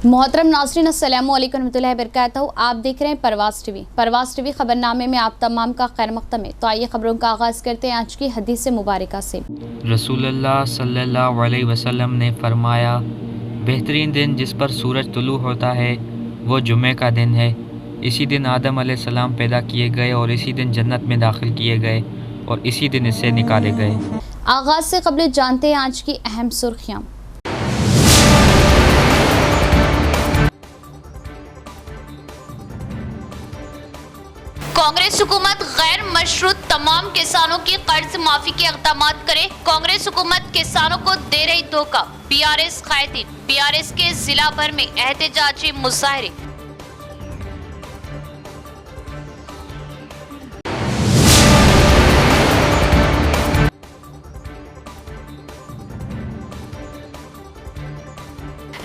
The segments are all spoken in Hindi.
मोहतरम नाज़रीन अस्सलामु अलैकुम रहमतुल्लाहि व बरकातहू। आप देख रहे हैं परवाज़ टीवी खबरनामे में आप तमाम का खैर मक़दम है। तो आइए खबरों का आगाज़ करते हैं आज की हदीस मुबारका से। रसूलुल्लाह सल्लल्लाहु अलैहि वसल्लम ने फरमाया, बेहतरीन दिन जिस पर सूरज तुलू होता है वो जुमे का दिन है। इसी दिन आदम अलैहिस्सलाम पैदा किए गए और इसी दिन जन्नत में दाखिल किए गए और इसी दिन इससे निकाले गए। आगाज़ से कबल जानते हैं आज की अहम सुर्खियाँ। कांग्रेस हुकूमत गैर मशरूत तमाम किसानों की कर्ज माफी के इक़दाम करे। कांग्रेस हुकूमत किसानों को दे रही धोखा। बीआरएस कायदीन, बीआरएस के जिला भर में एहतजाजी मुजाहरे।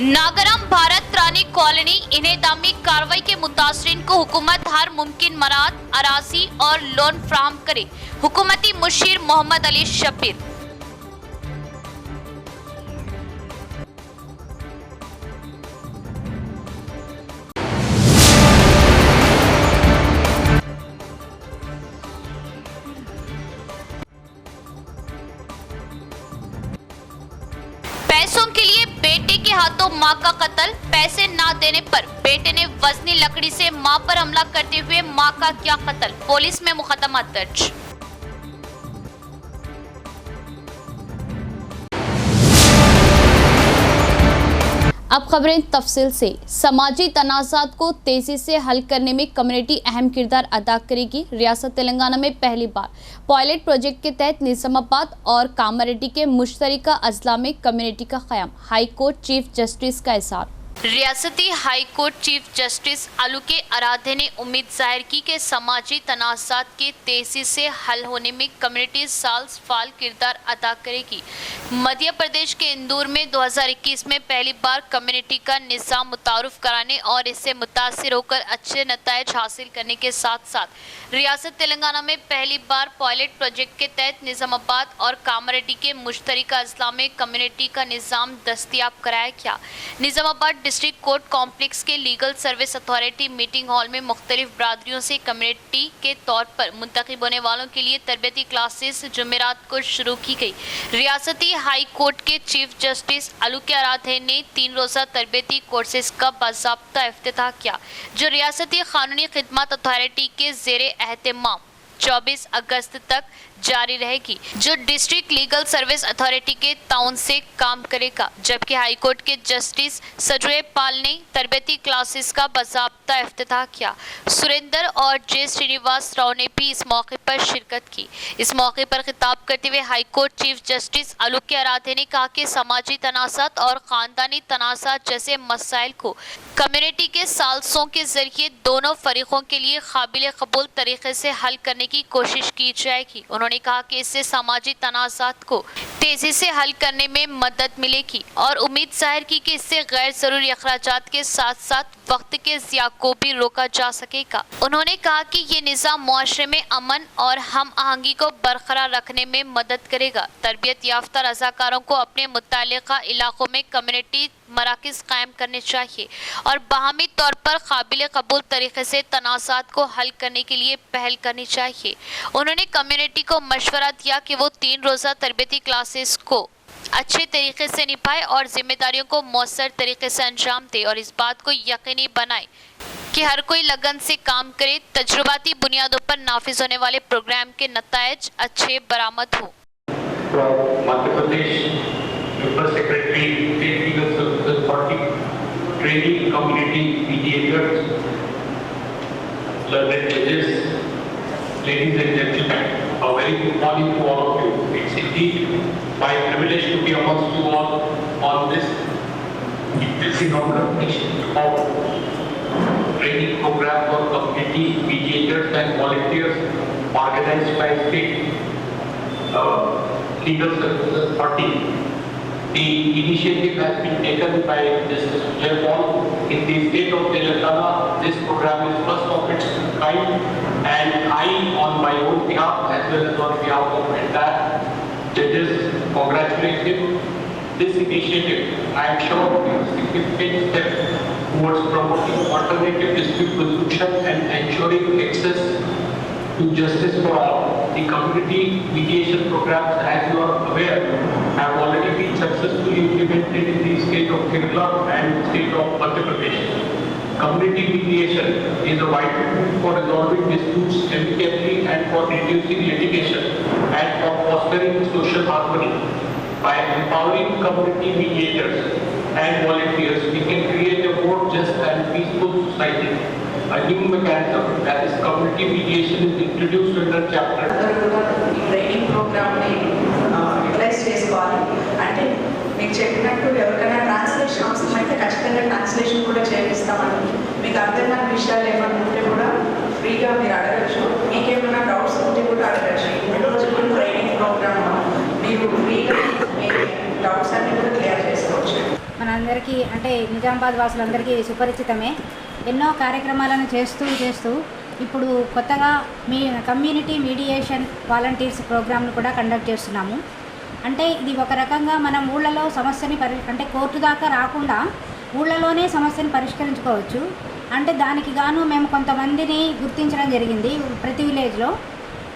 नागराम भारत रानी कॉलोनी इन्हेदामी कार्रवाई के मुतासरीन को हुकूमत हर मुमकिन मराद अराजी और लोन फ्राहम करे। हुकूमती मुशीर मोहम्मद अली शब्बीर। पैसों के लिए बेटे के हाथों मां का कत्ल। पैसे ना देने पर बेटे ने वजनी लकड़ी से मां पर हमला करते हुए मां का किया कत्ल। पुलिस में मुकदमा दर्ज। अब खबरें तफसील से। समाजी तनाज़ात को तेजी से हल करने में कम्युनिटी अहम किरदार अदा करेगी। रियासत तेलंगाना में पहली बार पायलट प्रोजेक्ट के तहत निजामाबाद और कामारेड्डी के मुश्तरका अजला में कम्युनिटी का क़याम। हाई कोर्ट चीफ जस्टिस का इशारा। रियासती high court chief justice Alok Aradhe ने उम्मीद जाहिर की कि समाजी तनाज़ात के तेजी से हल होने में कम्युनिटी साल्स फाल किरदार अदा करेगी। मध्य प्रदेश के इंदौर में 2021 में पहली बार कम्युनिटी का निज़ाम मुतारुफ कराने और इससे मुतासिर होकर अच्छे नताइज हासिल करने के साथ साथ रियासत तेलंगाना में पहली बार पायलट प्रोजेक्ट के तहत निजामाबाद और कामारेड्डी के मुश्तरका अजला में कम्युनिटी का निज़ाम दस्तयाब कराया गया। निजामाबाद डिस्ट्रिक्ट कोर्ट कॉम्प्लेक्स के legal service authority meeting hall में मुख्तलिफ बरादरियों से कम्युनिटी के तौर पर मुंतखब होने वालों के लिए तरबियती क्लासेस जुमेरात को शुरू की गई। रियासती हाई कोर्ट के चीफ जस्टिस अलुके आराधे ने 3 रोज़ा तरबियती कोर्सेज का बाज़ाब्ता इफ्तिताह किया, जो रियासती कानूनी खिदमत अथॉरिटी के ज़ेरे एहतमाम 24 अगस्त तक जारी रहेगी, जो डिस्ट्रिक्ट लीगल सर्विस अथॉरिटी के ताउन से काम करेगा। जबकि हाईकोर्ट के जस्टिस सजोए पाल ने तरबियती क्लासेस का बाज़ाब्ता इफ्तिताह किया। सुरेंद्र और जे श्रीनिवास राव ने भी इस मौके पर शिरकत की। इस मौके पर खिताब करते हुए high court chief justice Alok Aradhe ने कहा कि समाजी तनाज़ात और ख़ानदानी तनाज़ात जैसे मसाइल को कम्युनिटी के साल्सों के जरिए दोनों फरीकों के लिए काबिल कबूल तरीके से हल करने की कोशिश की जाएगी। उन्होंने कहा कि इससे समाजी तनाज़ात को तेजी से हल करने में मदद मिलेगी और उम्मीद जाहिर की कि इससे गैर जरूरी अखराजात के साथ साथ वक्त के ज़िया को भी रोका जा सकेगा। उन्होंने कहा कि ये निज़ाम मुआशरे में अमन और हम आहंगी को बरकरार रखने में मदद करेगा। तरबियत याफ्ता रज़ाकारों को अपने मुताल्लिक़ा इलाकों में कम्युनिटी मराकज़ कायम करने चाहिए और बाहमी तौर पर काबिल कबूल तरीके से तनाज़ात को हल करने के लिए पहल करनी चाहिए। उन्होंने कम्युनिटी को मशवरा दिया कि वो 3 रोज़ा तरबियती क्लासेस को अच्छे तरीके से निभाए और जिम्मेदारियों को मौसर तरीके से अंजाम दे और इस बात को यकीनी बनाए कि हर कोई लगन से काम करे। तजुर्बाती बुनियादों पर नाफिज होने वाले प्रोग्राम के नताइज अच्छे बरामद हों। Training community mediators, learned judges, ladies and gentlemen, a very good morning to all of you. It's indeed my privilege to be amongst you all on this inauguration of training program for community mediators and volunteers organized by state legal services authority. The initiative has been taken by Justice Vijay Paul in the state of Telangana. This program is first of its kind, and I, on my own behalf as well as on behalf of entire judges, congratulate him. This initiative, I am sure, is a significant step towards promoting alternative dispute resolution and ensuring access to justice for all. The community mediation programs, as you are aware, have already been successfully implemented in the state of Kerala and state of Madhya Pradesh. Community mediation is a vital tool for resolving disputes amicably and for reducing litigation and for fostering social harmony. By empowering community mediators and volunteers, we can create a more just and peaceful society. A new mechanism, that is community mediation, is introduced under chapter. ఈ ట్రైనింగ్ ప్రోగ్రామ్ని యూటిలైజ్ చేసుకోవాలి. అంటే మీకు చెప్పినట్టు ఎవరికైనా ట్రాన్స్లేషన్ అవసరం అయితే ఖచ్చితంగా ట్రాన్స్లేషన్ కూడా చేపిస్తామని, మీకు అర్థం కాని విషయాలు ఏమైనా ఉంటే కూడా ఫ్రీగా మీరు అడగచ్చు. మీకేమైనా డౌట్స్ ఉంటే కూడా అడగచ్చు. ఈ 3 రోజుల ట్రైనింగ్ ప్రోగ్రామ్ మీరు ఫ్రీగా మీ డౌట్స్ అన్ని కూడా క్లియర్ చేసుకోవచ్చు. మనందరికీ అంటే నిజామాబాద్ వాసులందరికీ సుపరిచితమే. ఎన్నో కార్యక్రమాలను చేస్తూ ఇప్పుడు కొత్తగా కమ్యూనిటీ మీడియేషన్ వాలంటీర్స్ ప్రోగ్రామ్ను కూడా కండక్ట్ చేస్తున్నాము. అంటే ఇది ఒక రకంగా మనం ఊళ్ళలో సమస్యని అంటే కోర్టు దాకా రాకుండా ఊళ్ళలోనే సమస్యని పరిష్కరించుకోవచ్చు. అంటే దానికి గాను మేము కొంతమందిని గుర్తించడం జరిగింది ప్రతి విలేజ్లో.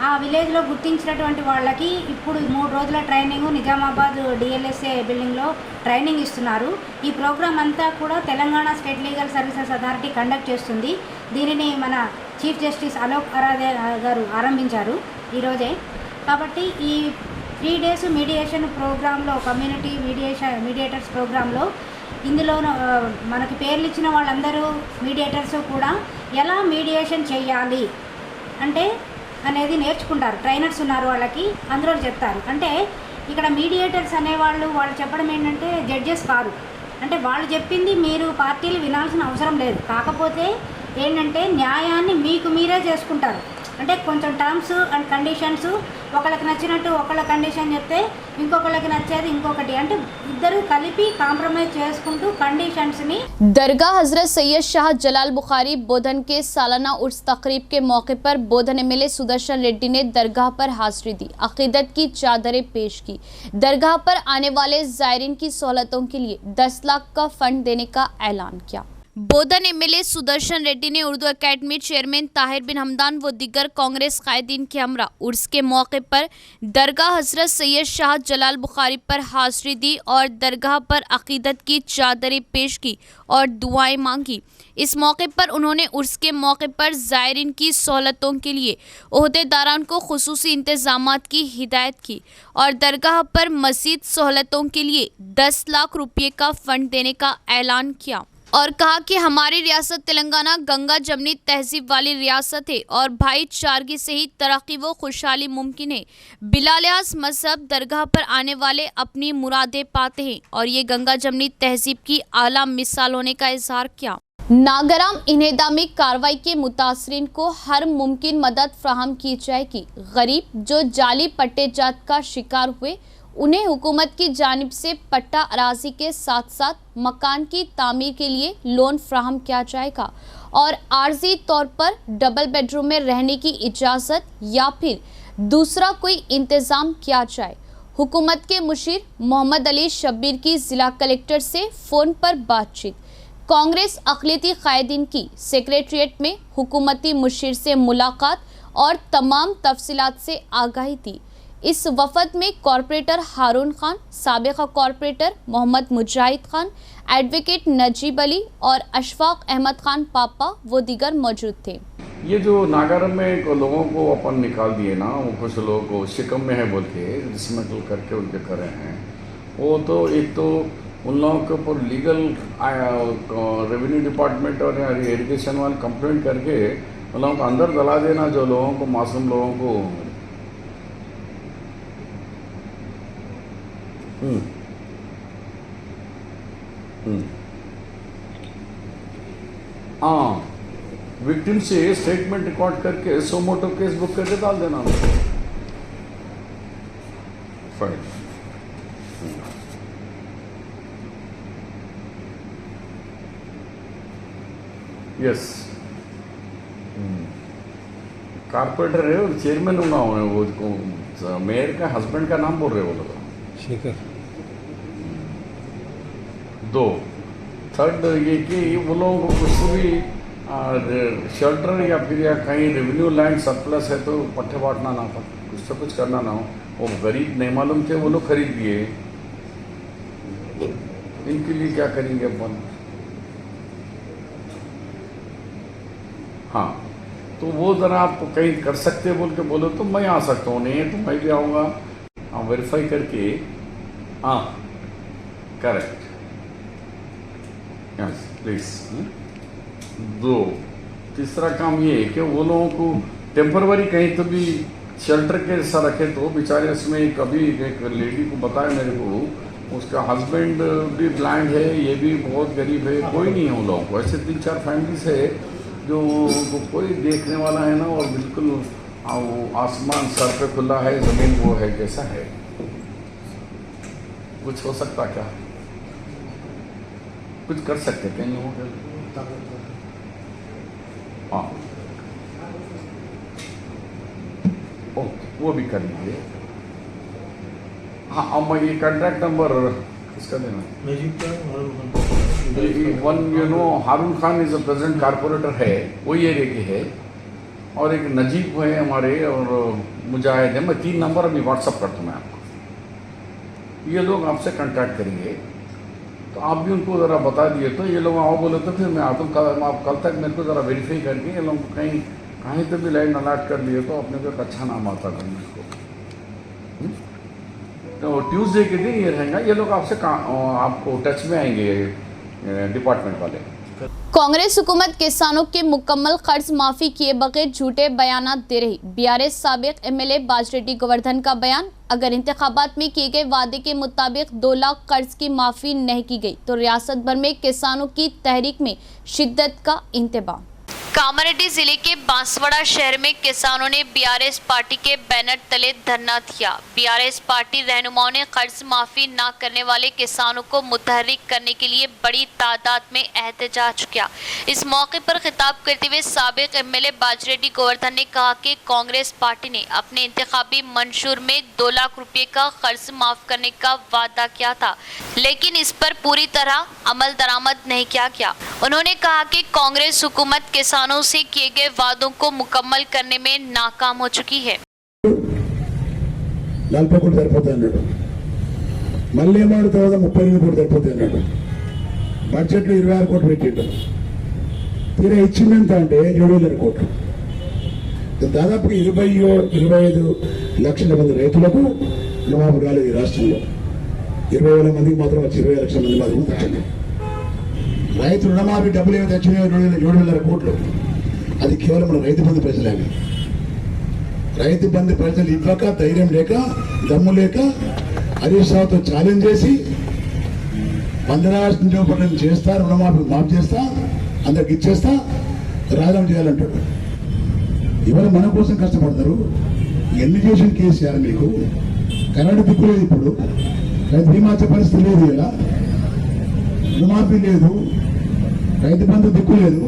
ఆ విలేజ్లో గుర్తించినటువంటి వాళ్ళకి ఇప్పుడు 3 రోజుల ట్రైనింగ్ నిజామాబాద్ డిఎల్ఎస్ఏ బిల్డింగ్లో ట్రైనింగ్ ఇస్తున్నారు. ఈ ప్రోగ్రామ్ అంతా కూడా Telangana state legal services authority conduct చేస్తుంది. దీనిని మన చీఫ్ జస్టిస్ అలోక్ అరాధే గారు ఆరంభించారు ఈరోజే. కాబట్టి ఈ 3 డేస్ మీడియేషన్ ప్రోగ్రాంలో కమ్యూనిటీ మీడియేటర్స్ ప్రోగ్రాంలో ఇందులో మనకి పేర్లు ఇచ్చిన వాళ్ళందరూ మీడియేటర్స్ కూడా ఎలా మీడియేషన్ చేయాలి అంటే అనేది నేర్చుకుంటారు. ట్రైనర్స్ ఉన్నారు వాళ్ళకి, అందులో చెప్తారు. అంటే ఇక్కడ మీడియేటర్స్ అనేవాళ్ళు వాళ్ళు చెప్పడం ఏంటంటే జడ్జెస్ కాదు. అంటే వాళ్ళు చెప్పింది మీరు పార్టీలు వినాల్సిన అవసరం లేదు. కాకపోతే ఏంటంటే న్యాయాన్ని మీకు మీరే చేసుకుంటారు. అంటే కొంచెం టర్మ్స్ అండ్ కండిషన్స్ ఒకళ్ళకి నచ్చినట్టు ఒకళ్ళ కండిషన్ చెప్తే ఇంకొకళ్ళకి నచ్చేది ఇంకొకటి, అంటే ఇద్దరు కలిపి కాంప్రమైజ్ చేసుకుంటూ కండిషన్స్ని. दरगाह हजरत सैयद शाह जलाल बुखारी बोधन के सालाना उर्स तकरीब के मौके पर बोधन एमएलए सुदर्शन रेड्डी ने दरगाह पर हाजिरी दी, अकीदत की चादरें पेश की। दरगाह पर आने वाले जायरीन की सहूलतों के लिए 10 लाख का फंड देने का ऐलान किया। बोधन एमएलए सुदर्शन रेड्डी ने उर्दू एकेडमी चेयरमैन ताहिर बिन हमदान व दीगर कांग्रेस कायदीन के हमरा उर्स के मौके पर दरगाह हजरत सैयद शाह जलाल बुखारी पर हाजिरी दी और दरगाह पर अकीदत की चादरें पेश की और दुआएं मांगी। इस मौके पर उन्होंने उर्स के मौके पर जायरीन की सहूलतों के लिए ओहदेदारान को खुसूसी इंतजामात की हिदायत की और दरगाह पर मज़ीद सहूलतों के लिए 10 लाख रुपये का फंड देने का ऐलान किया और कहा कि हमारी रियासत तेलंगाना गंगा जमनी तहजीब वाली रियासत है और भाईचारगी से ही तरक्की व खुशहाली मुमकिन है। बिला लिहाज मजहब दरगाह पर आने वाले अपनी मुरादें पाते हैं और ये गंगा जमनी तहजीब की आला मिसाल होने का इजहार किया। नागराम इन्हेदा में कार्रवाई के मुतासरीन को हर मुमकिन मदद फ्राहम की जाएगी। गरीब जो जाली पट्टे जात का शिकार हुए उन्हें हुकूमत की जानिब से पट्टा अराजी के साथ साथ मकान की तामीर के लिए लोन फ्राहम किया जाएगा और आर्जी तौर पर डबल बेडरूम में रहने की इजाज़त या फिर दूसरा कोई इंतज़ाम किया जाए। हुकूमत के मुशीर मोहम्मद अली शब्बीर की ज़िला कलेक्टर से फ़ोन पर बातचीत। कांग्रेस अक़लियती कायदीन की सेक्रेटरीट में हुकूमती मुशीर से मुलाकात और तमाम तफसीलात से आगाही दी। इस वफद में कॉरपोरेटर हारून खान, साबिक़ा कॉरपोरेटर मोहम्मद मुजाहिद खान, एडवोकेट नजीब अली और अशफाक अहमद खान पापा वो दीगर मौजूद थे। ये जो नागारम में लोगों को अपन निकाल दिए ना, वो कुछ लोग को शिकम में है बोल के डिसमेंटल करके उनके कर रहे हैं, वो तो एक तो उन लोगों के ऊपर लीगल रेवेन्यू डिपार्टमेंट और इरिगेशन वाले कंप्लेंट करके उन लोगों को अंदर दला देना, जो लोगों को मासूम लोगों को हाँ विक्टिम से स्टेटमेंट रिकॉर्ड करके सोमोटो केस बुक करके डाल देना फाइल। यस कारपोरेटर है और चेयरमैन होना है, वो मेयर का हस्बैंड का नाम बोल रहे हो लोग। शेखर 2 थर्ड ये कि वो लोगों को कुछ भी शेल्टर या फिर या कहीं रेवेन्यू लैंड सरप्लस है तो पट्टे बांटना ना पड़े, कुछ तो कुछ करना ना हो। वो गरीब नहीं मालूम थे, वो लोग खरीद लिए, इनके लिए क्या करेंगे अपन। हाँ, तो वो ज़रा आप कहीं कर सकते बोल के बोलो तो मैं आ सकता हूँ, नहीं है तो मैं भी आऊँगा, वेरीफाई करके। हाँ करेक्ट, यस प्लीज़। दो, तीसरा काम ये है कि वो लोगों को टेम्पररी कहीं तो भी शेल्टर के जैसा रखे तो बेचारे। इसमें कभी एक लेडी को बताया मेरे को, उसका हस्बैंड भी ब्लाइंड है, ये भी बहुत गरीब है, कोई नहीं है उन लोगों को। ऐसे 3-4 फैमिलीज है जो कोई देखने वाला है ना, और बिल्कुल वो आसमान सर पे खुला है, ज़मीन वो है कैसा है। कुछ हो सकता क्या, कुछ कर सकते कई लोगों के। हाँ ओके, वो भी कर लीजिए। हाँ, अब मैं ये कॉन्ट्रैक्ट नंबर इसका देना। One Haroon Khan is a present corporator है, वही एरिया के है, और एक नजीब है हमारे, और मुजाहिद है। मैं 3 नंबर अभी व्हाट्सअप करता हूँ मैं आपको, ये लोग आपसे कांटेक्ट करेंगे। तो आप भी उनको ज़रा बता दिए तो ये लोग आओ बोले तो फिर मैं आता हूँ। आप कल तक मेरे को ज़रा वेरीफाई करके ये लोग कहीं तो भी लाइन अलर्ट कर दिए तो अपने को एक अच्छा नाम आता था इसको। तो ट्यूसडे के दिन ये रहेगा, ये लोग आपसे आपको टच में आएंगे डिपार्टमेंट वाले। कांग्रेस हुकूमत किसानों के मुकम्मल कर्ज माफी किए बगैर झूठे बयानात दे रही। बीआरएस साबिक एमएलए बाजरेड्डी गोवर्धन का बयान, अगर इंतखाबात में किए गए वादे के मुताबिक 2 लाख कर्ज की माफी नहीं की गई तो रियासत भर में किसानों की तहरीक में शिद्दत का इंतबाह। कामारेड्डी जिले के बांसवाड़ा शहर में किसानों ने बीआरएस पार्टी के बैनर तले धरना दिया। बीआरएस पार्टी रहनुमाओं ने कर्ज माफी न करने वाले किसानों को मुतहर्रिक करने के लिए बड़ी तादाद में एहतजाज किया। इस मौके पर खिताब करते हुए साबिक एमएलए बाजरेड्डी गोवर्धन ने कहा कि कांग्रेस पार्टी ने अपने इंतखाबी मंशूर में 2 लाख रुपए का कर्ज माफ करने का वादा किया था, लेकिन इस पर पूरी तरह अमल दरामद नहीं किया गया। उन्होंने कहा कि कांग्रेस हुकूमत किसानों से किए गए वादों को मुकम्मल करने में नाकाम हो चुकी है। బడ్జెట్ 26 కోట్లు పెట్టిండు, తీరా ఇచ్చిందంత అంటే 7,000 కోట్లు. దాదాపు 25 లక్షల మంది రైతులకు రుణమాఫీ రాలేదు ఈ రాష్ట్రంలో. 20,000 మందికి మాత్రం వచ్చి 20 లక్షల మంది మాత్రం వచ్చింది. రైతు రుణమాఫీ డబ్బులు ఏమైతే వచ్చినాయో 7,000 కోట్లు, అది కేవలం మన రైతు బంధు ప్రజలేమి. రైతు బంధు ప్రజలు ఇవ్వక, ధైర్యం లేక, దమ్ము లేక హరీష్ రావుతో ఛాలెంజ్ చేసి 15 రూపాయలు చేస్తా, రుణమాఫీ మాఫ్ చేస్తా, అందరికి ఇచ్చేస్తా, రాజం చేయాలంటాడు. ఇవాళ మన కోసం కష్టపడతారు. ఎన్ని చేసిన కేసీఆర్ మీకు కరెంటు దిక్కు లేదు, ఇప్పుడు రైతు బీమా పరిస్థితి లేదు, ఇలా రుణమాఫీ లేదు, రైతు బంధు దిక్కు లేదు.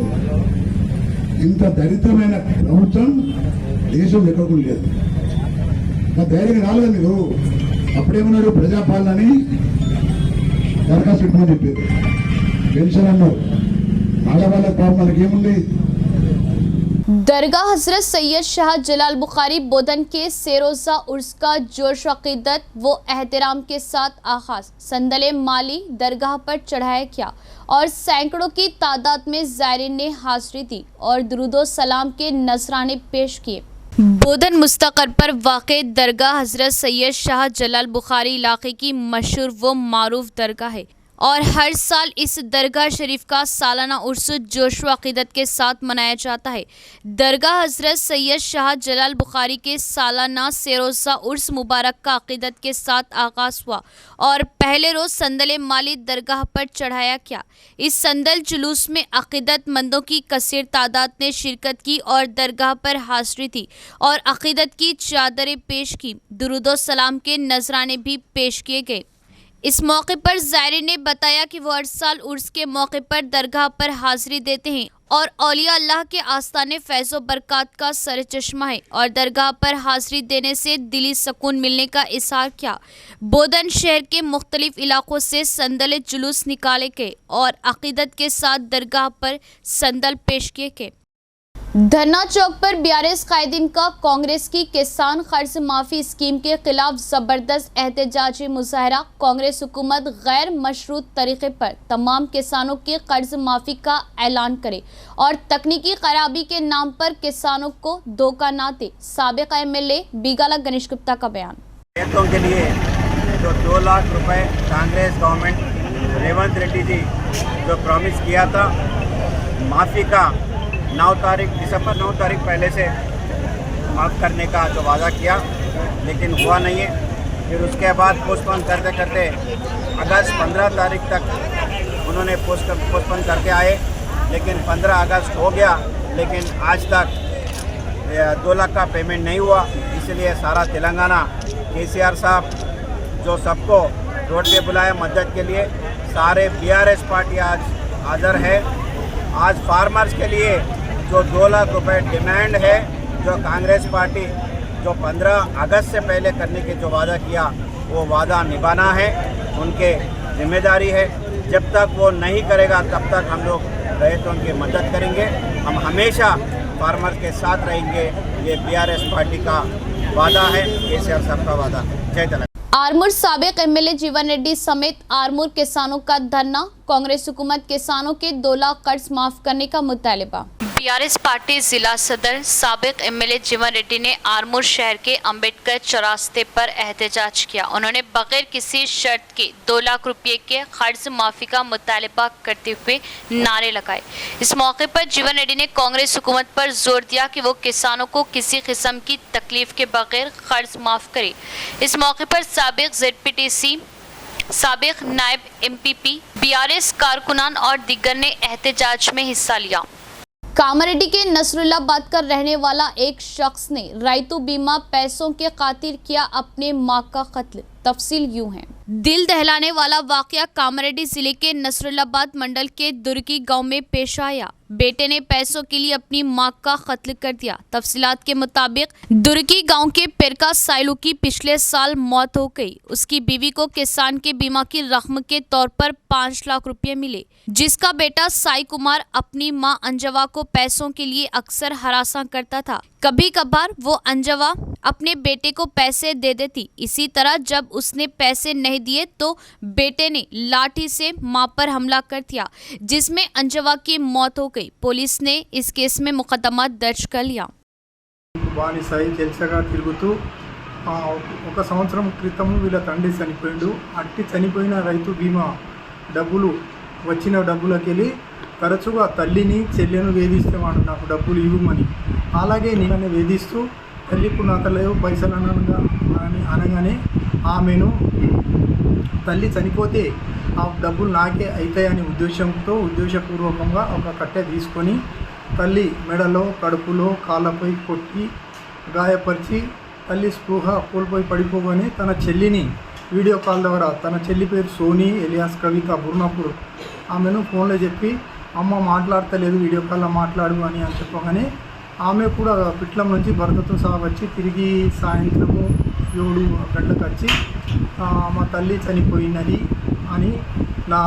ఇంత దరిద్రమైన ప్రభుత్వం దేశంలో ఎక్కడ కూడా లేదు. నా ధైర్యం రాలేదు మీరు. అప్పుడేమన్నాడు, ప్రజాపాలనని దరఖాస్తు పెట్టుమని చెప్పారు, పెన్షన్ అన్నారు. ఆడవాళ్ళ పాపం మనకి ఏముంది. दरगाह हजरत सैयद शाह जलाल बुखारी बोधन के सेरोज़ा उर्स का जोश अक़ीदत व एहतराम के साथ आगाज़। संदले माली दरगाह पर चढ़ाया गया और सैकड़ों की तादाद में ज़ायरीन ने हाज़िरी दी और दुरूद सलाम के नजराने पेश किए। बोधन मुस्तक़र पर वाक़े दरगाह हजरत सैयद शाह जलाल बुखारी इलाके की मशहूर व मारूफ दरगाह है और हर साल इस दरगाह शरीफ का सालाना उर्स जोश व अक़ीदत के साथ मनाया जाता है। दरगाह हजरत सैयद शाह जलाल बुखारी के सालाना सेरोज़ा उर्स मुबारक का अक़ीदत के साथ आगाज़ हुआ और पहले रोज़ संदले माली दरगाह पर चढ़ाया गया। इस संदल जुलूस में अक़ीदतमंदों की कसीर तादाद ने शिरकत की और दरगाह पर हाज़िरी दी और अक़ीदत की चादरें पेश की। दुरूद सलाम के नजराने भी पेश किए गए। इस मौके पर ज़ायरीन ने बताया कि वो हर साल उर्स के मौके पर दरगाह पर हाजिरी देते हैं और औलिया अल्लाह के आस्थाने फैज़ो बरक़ात का सर चश्मा है और दरगाह पर हाजिरी देने से दिली सुकून मिलने का इज़हार किया। बोधन शहर के मुख्तलिफ इलाकों से संदल जुलूस निकाले गए और अक़ीदत के साथ दरगाह पर संदल पेश किए गए। धरना चौक पर बीआरएस कायदीन का कांग्रेस की किसान कर्ज माफी स्कीम के खिलाफ जबरदस्त एहतजाजी मुजाहरा। कांग्रेस हुकूमत गैर मशरूत तरीके पर तमाम किसानों के कर्ज माफी का ऐलान करे और तकनीकी खराबी के नाम पर किसानों को धोखा न दे। साबिक एमएलए बीगाला गणेश गुप्ता का बयान। खेतों के लिए जो 2 लाख रुपए कांग्रेस गवर्नमेंट रेवंत रेड्डी जी जो प्रॉमिस किया था माफ़ी का 9 तारीख दिसंबर 9 तारीख पहले से माफ़ करने का जो वादा किया, लेकिन हुआ नहीं है। फिर उसके बाद पोस्टपोन करते करते अगस्त 15 तारीख तक उन्होंने पोस्टपोन करके आए, लेकिन 15 अगस्त हो गया, लेकिन आज तक 2 लाख का पेमेंट नहीं हुआ। इसलिए सारा तेलंगाना केसीआर साहब जो सबको रोड पे बुलाया मदद के लिए, सारे बीआरएस पार्टी आज हाज़िर है। आज फार्मर्स के लिए जो 2 लाख रुपए डिमांड है, जो कांग्रेस पार्टी जो 15 अगस्त से पहले करने के जो वादा किया वो वादा निभाना है, उनके जिम्मेदारी है। जब तक वो नहीं करेगा तब तक हम लोग रहे तो उनकी मदद करेंगे। हम हमेशा फार्मर के साथ रहेंगे। ये बीआरएस पार्टी का वादा है, केसीआर साहब का वादा है। जय तेलंगाना। आरमूर साबिक एमएलए जीवन रेड्डी समेत आरमूर किसानों का धरना। कांग्रेस हुकूमत किसानों के 2 लाख कर्ज माफ करने का मुतालिबा। बीआरएस पार्टी जिला सदर साबिक एमएलए जीवन रेड्डी ने आरमूर शहर के अंबेडकर चौरास्ते पर एहतजाज किया। उन्होंने बगैर किसी शर्त के 2 लाख रुपये के कर्ज माफी का मुतालिबा करते हुए नारे लगाए। इस मौके पर जीवन रेड्डी ने कांग्रेस हुकूमत पर जोर दिया कि वो किसानों को किसी किस्म की तकलीफ के बगैर कर्ज माफ करे। इस मौके पर साबिक ZPTC, साबिक नायब MPP, बीआरएस कारकुनान और दिग्गर ने एहतजाज में हिस्सा लिया। कामारेड्डी के नसरुल्लाबाद का रहने वाला एक शख्स ने रायतू बीमा पैसों के खातिर किया अपने मां का कत्ल। तफसील यूं है। दिल दहलाने वाला वाकया कामारेड्डी जिले के नसरुल्लाबाद मंडल के दुर्गी गांव में पेश आया। बेटे ने पैसों के लिए अपनी मां का कत्ल कर दिया। तफसीलात के मुताबिक दुर्गी गांव के पिरका साइलू की पिछले साल मौत हो गई। उसकी बीवी को किसान के बीमा की रकम के तौर पर 5 लाख रुपए मिले, जिसका बेटा साई कुमार अपनी मां अंजवा को पैसों के लिए अक्सर हरासा करता था। कभी कभार वो अंजवा अपने बेटे को पैसे दे देती। इसी तरह जब उसने पैसे नहीं दिए तो बेटे ने लाठी से मां पर हमला कर दिया, जिसमें अंजवा की मौत हो गई। पुलिस ने इस केस में मुकदमा दर्ज कर लिया। వాని సాయి చెల్చగా తిరుగుతూ ఒక సంవత్సరం క్రితం వీళ్ళ తండ్రి చనిపోయిండు. అట్టి చనిపోయిన రైతు బీమా డబ్బులు వచ్చిన డబ్బులకెళ్ళి తరచుగా తల్లిని చెల్లెను వేధిస్తేవాడు నాకు డబ్బులు ఇవ్వమని. అలాగే నేను వేధిస్తూ తల్లికు నాకు లేవు పైసలు అనగానే ఆమెను తల్లి చనిపోతే ఆ డబ్బులు నాకే అవుతాయని ఉద్దేశపూర్వకంగా ఒక కట్టె తీసుకొని తల్లి మెడలో కడుపులో కాళ్ళపై కొట్టి గాయపరిచి తల్లి స్పృహ కోల్పోయి పడిపోగానే తన చెల్లిని వీడియో కాల్ ద్వారా, తన చెల్లి పేరు సోనీ ఎలియాస్ కవిత బుర్నాపూర్, ఆమెను ఫోన్లో చెప్పి అమ్మ మాట్లాడతలేదు వీడియో కాల్లో మాట్లాడు అని చెప్పగానే ఆమె కూడా పిట్లం నుంచి భర్తతో సహా వచ్చి తిరిగి సాయంత్రము 7 గంటలకు వచ్చి మా తల్లి చనిపోయినది అని ना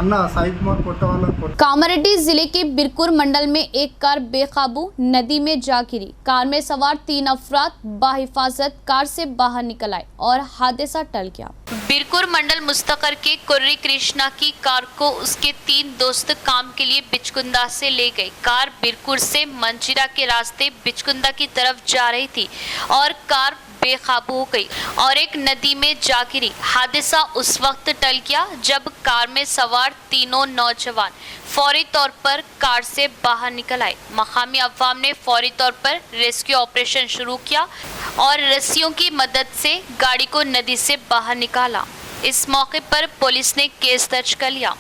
अन्ना साई कुमार कोटवाला। कामारेड्डी जिले के बिरकुर मंडल में एक कार बेकाबू नदी में जा गिरी। कार में सवार 3 अफराद बाहिफाजत कार से बाहर निकल आए और हादसा टल गया। बिरकुर मंडल मुस्तकर के कुर्री कृष्णा की कार को उसके 3 दोस्त काम के लिए बिचकुंदा से ले गए। कार बिरकुर से मंजीरा के रास्ते बिचकुंदा की तरफ जा रही थी और कार बेकाबू हो गई और एक नदी में जा गिरी। हादसा उस वक्त टल गया जब कार में सवार तीनों नौजवान फौरी तौर पर कार से बाहर निकल आए। मकामी अवाम ने फौरी तौर पर रेस्क्यू ऑपरेशन शुरू किया और रस्सियों की मदद से गाड़ी को नदी से बाहर निकाला। इस मौके पर पुलिस ने केस दर्ज कर लिया।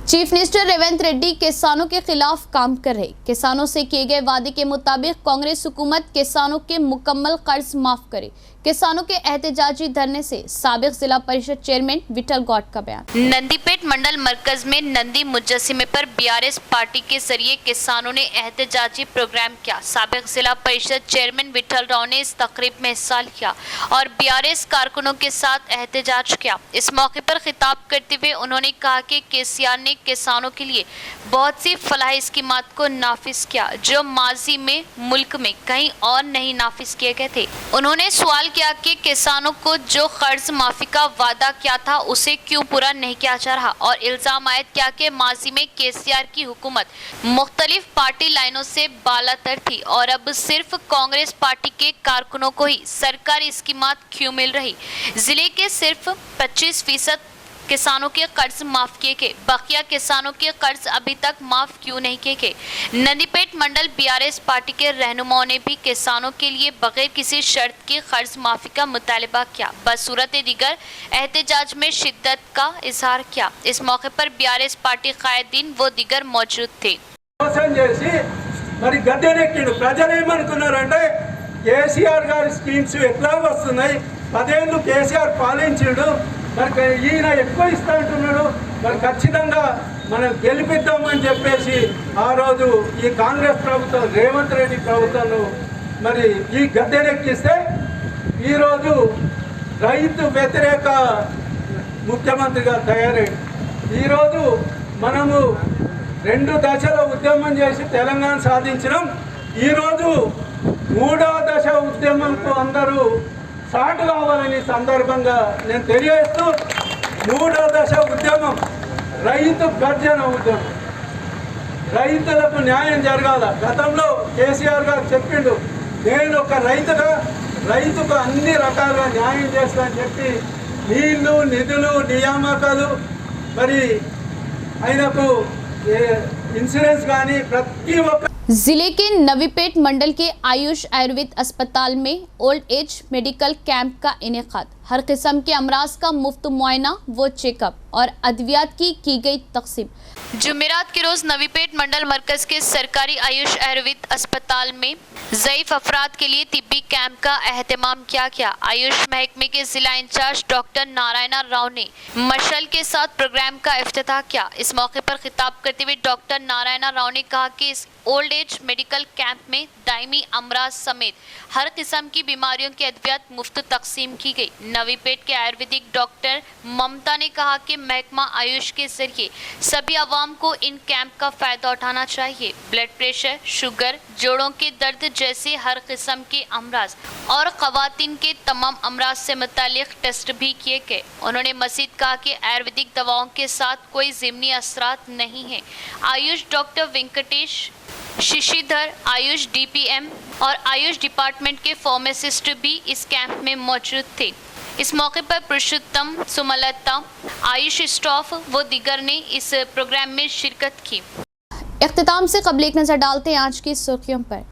चीफ मिनिस्टर रेवंत रेड्डी किसानों के खिलाफ काम कर रहे। किसानों से किए गए वादे के मुताबिक कांग्रेस हुकूमत किसानों के मुकम्मल कर्ज माफ करे। किसानों के एहतजाजी धरने से साबिक जिला परिषद चेयरमैन विठल गौड़ का बयान। नंदीपेट मंडल मरकज में नंदी मुजस्सिमे पर बीआरएस पार्टी के जरिए किसानों ने एहतजाजी प्रोग्राम किया। साबिक जिला परिषद चेयरमैन विठल राव ने इस तकरीब में हिस्सा लिया और बीआरएस कारकुनों के साथ एहतजाज किया। इस मौके पर खिताब करते हुए उन्होंने कहा कि केसीआर ने किसानों के लिए बहुत सी फलाही स्कीमात को नाफिज किया जो माजी में मुल्क में कहीं और नहीं नाफिज किए गए थे। उन्होंने सवाल किया कि किसानों को जो कर्ज माफी का वादा किया था उसे क्यों पूरा नहीं किया जा रहा और इल्जाम आयद किया कि माजी में केसीआर की हुकूमत मुख्तलिफ पार्टी लाइनों से बालातर थी और अब सिर्फ कांग्रेस पार्टी के कारकुनों को ही सरकारी स्कीमात क्यों मिल रही। जिले के सिर्फ 25% किसानों के कर्ज माफ किए गए, बाकिया किसानों के कर्ज अभी तक माफ क्यों नहीं किए गए। नंदीपेट मंडल बीआरएस पार्टी के रहनुमाओं ने भी किसानों के लिए बगैर किसी शर्त के कर्ज माफी का मुतालबा किया। बसूरत दीगर एहतजाज में शिद्दत का इजहार किया। इस मौके पर बीआरएस पार्टी कायदीन व दीगर मौजूद थे। మరి గద్దెనెక్కిండు ప్రజలు ఏమనుకున్నారంటే కేసీఆర్ గారి స్కీమ్స్ ఎట్లా వస్తున్నాయి, 10 ఏళ్ళు కేసీఆర్ పాలించిండు, మరి ఈయన ఎక్కువ ఇస్తా అంటున్నాడు, మరి ఖచ్చితంగా మనం గెలిపిద్దామని చెప్పేసి ఆ రోజు ఈ కాంగ్రెస్ ప్రభుత్వం రేవంత్ రెడ్డి ప్రభుత్వం మరి ఈ గద్దెనెక్కిస్తే ఈరోజు రైతు వ్యతిరేక ముఖ్యమంత్రిగా తయారయ్యాడు। ఈరోజు మనము 2 దశల ఉద్యమం చేసి తెలంగాణ సాధించడం, ఈరోజు 3వ దశ ఉద్యమంకు అందరూ సాటు కావాలని సందర్భంగా నేను తెలియజేస్తూ 3వ దశ ఉద్యమం రైతు గర్జన ఉద్యమం, రైతులకు న్యాయం జరగాల। గతంలో కేసీఆర్ గారు చెప్పిండు నేను ఒక రైతుగా రైతుకు అన్ని రకాలుగా న్యాయం చేస్తానని చెప్పి నీళ్లు నిధులు నియామకాలు మరి ఆయనకు इंश्योरेंस गानी प्रति जिले के नवीपेट मंडल के आयुष आयुर्वेद अस्पताल में ओल्ड एज मेडिकल कैंप का इनेकाद। हर किस्म के अमराज का मुफ्त मुआयना व चेकअप और अद्वियात की गई तकसीम। जुमेरात के रोज नवीपेट मंडल मरकज के सरकारी आयुष आयुर्वेद अस्पताल में ज़ईफ अफराद के लिए तिब्बी कैंप का एहतमाम किया गया। आयुष महकमे के जिला इंचार्ज डॉक्टर नारायण राव ने मशल के साथ प्रोग्राम का इफ्तिताह किया। इस मौके पर खिताब करते हुए डॉक्टर नारायण राव ने कहा कि इस ओल्ड एज मेडिकल कैंप में दायमी अमराज समेत हर किस्म की बीमारियों की अद्वियात मुफ्त तकसीम की गई। नवीपेट के आयुर्वेदिक डॉक्टर ममता ने कहा कि महकमा आयुष के जरिए सभी आवाम को इन कैंप का फायदा उठाना चाहिए। ब्लड प्रेशर, शुगर, जोड़ों के दर्द जैसे हर किस्म के अमराज और खवातीन के तमाम अमराज से मुतालिक टेस्ट भी किए गए। उन्होंने मजीद कहा कि आयुर्वेदिक दवाओं के साथ कोई ज़िमनी असरात नहीं है। आयुष डॉक्टर वेंकटेश शिशिधर, आयुष डीपीएम और आयुष डिपार्टमेंट के फार्मासिस्ट भी इस कैंप में मौजूद थे। इस मौके पर पुरुषोत्तम, सुमलता, आयुष स्टाफ व दीगर ने इस प्रोग्राम में शिरकत की। इख्तिताम से कबल एक नजर डालते हैं आज की सुर्खियों पर।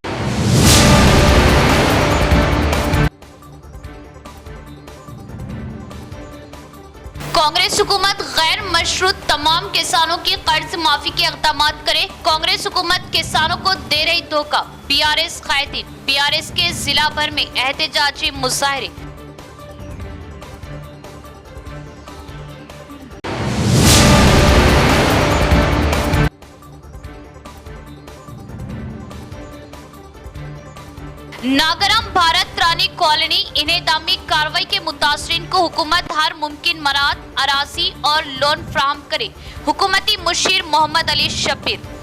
कांग्रेस हुकूमत गैर मशरूत तमाम किसानों की कर्ज माफी के इक़दाम करे। कांग्रेस हुकूमत किसानों को दे रही धोखा। बीआरएस कायदीन, बीआरएस के जिला भर में एहतजाजी मुजाहरे। नागराम भारत रानी कॉलोनी इन्हेदामी कार्रवाई के मुतासरीन को हुकूमत हर मुमकिन मराद, अराजी और लोन फ्राहम करे। हुकूमती मुशीर मोहम्मद अली शब्बीर।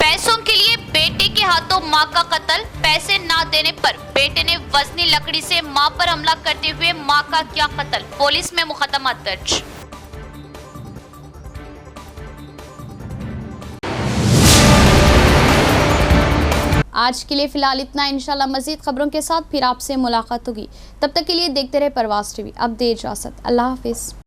पैसों के लिए बेटे के हाथों मां का कत्ल। पैसे ना देने पर बेटे ने वजनी लकड़ी से मां पर हमला करते हुए मां का किया कत्ल। पुलिस में मुकदमा दर्ज। आज के लिए फिलहाल इतना। इंशाल्लाह मजीद खबरों के साथ फिर आपसे मुलाकात होगी। तब तक के लिए देखते रहे परवाज़ टीवी। अब दे इजाज़त। अल्लाह हाफिज़।